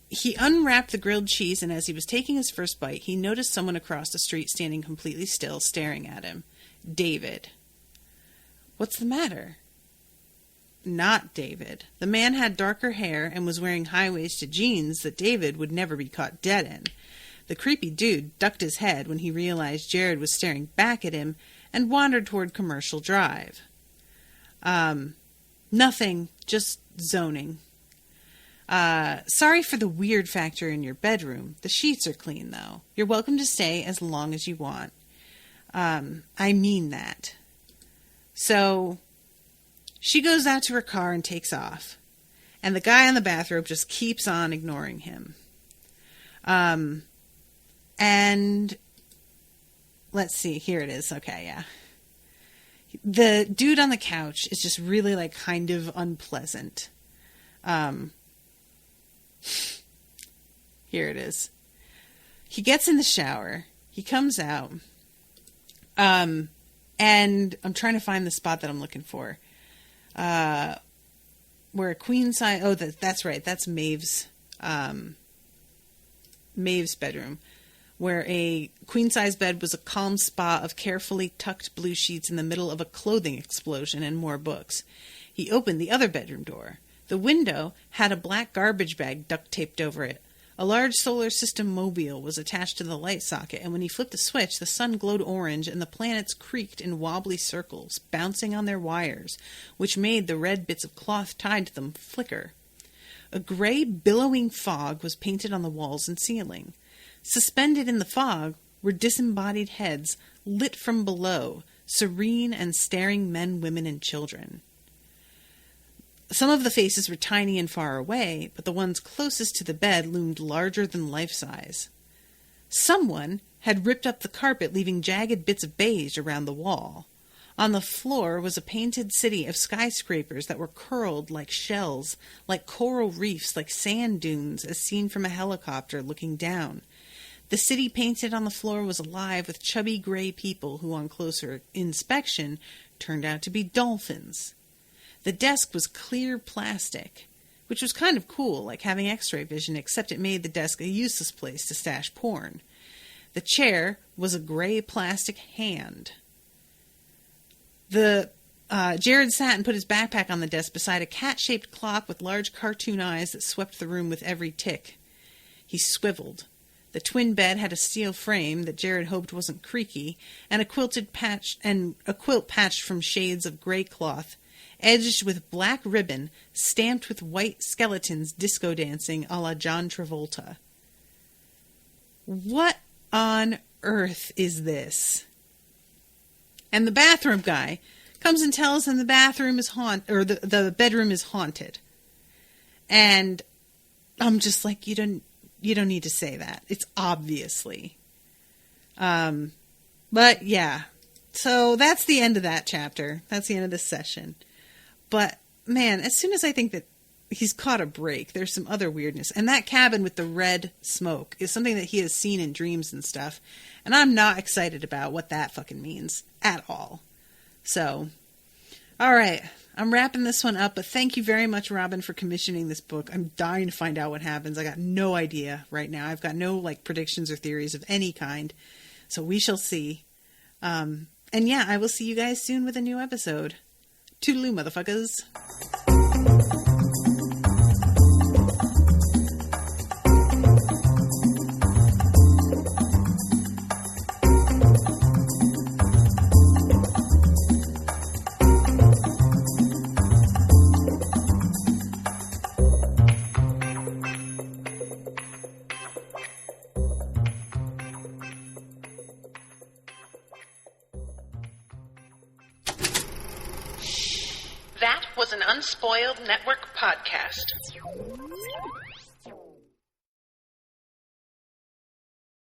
He unwrapped the grilled cheese, and as he was taking his first bite, he noticed someone across the street standing completely still, staring at him. David. What's the matter? Not David. The man had darker hair and was wearing high-waisted jeans that David would never be caught dead in. The creepy dude ducked his head when he realized Jared was staring back at him and wandered toward Commercial Drive. Nothing, just zoning. Sorry for the weird factor in your bedroom. The sheets are clean, though. You're welcome to stay as long as you want. I mean that. So, she goes out to her car and takes off. And the guy on the bathrobe just keeps on ignoring him. And let's see, here it is. Okay, yeah. The dude on the couch is just really kind of unpleasant. Here it is. He gets in the shower. He comes out. And I'm trying to find the spot that I'm looking for. Where a queen size... Oh, that's right. That's Maeve's bedroom. Where a queen-size bed was a calm spa of carefully tucked blue sheets in the middle of a clothing explosion and more books. He opened the other bedroom door. The window had a black garbage bag duct-taped over it. A large solar system mobile was attached to the light socket, and when he flipped the switch, the sun glowed orange and the planets creaked in wobbly circles, bouncing on their wires, which made the red bits of cloth tied to them flicker. A gray, billowing fog was painted on the walls and ceiling. Suspended in the fog were disembodied heads, lit from below, serene and staring men, women, and children. Some of the faces were tiny and far away, but the ones closest to the bed loomed larger than life-size. Someone had ripped up the carpet, leaving jagged bits of beige around the wall. On the floor was a painted city of skyscrapers that were curled like shells, like coral reefs, like sand dunes, as seen from a helicopter looking down. The city painted on the floor was alive with chubby gray people who, on closer inspection, turned out to be dolphins. The desk was clear plastic, which was kind of cool, like having x-ray vision, except it made the desk a useless place to stash porn. The chair was a gray plastic hand. Jared sat and put his backpack on the desk beside a cat-shaped clock with large cartoon eyes that swept the room with every tick. He swiveled. The twin bed had a steel frame that Jared hoped wasn't creaky, and a quilt patched from shades of gray cloth, edged with black ribbon, stamped with white skeletons disco dancing a la John Travolta. What on earth is this? And the bathroom guy comes and tells him the bathroom is the bedroom is haunted. And I'm just like, you don't need to say that. It's obviously. But yeah. So that's the end of that chapter. That's the end of this session. But man, as soon as I think that he's caught a break, there's some other weirdness. And that cabin with the red smoke is something that he has seen in dreams and stuff. And I'm not excited about what that fucking means at all. So, all right. I'm wrapping this one up, but thank you very much, Robin, for commissioning this book. I'm dying to find out what happens. I got no idea right now. I've got no predictions or theories of any kind. So we shall see. And yeah, I will see you guys soon with a new episode. Toodaloo, motherfuckers. That was an Unspoiled Network podcast.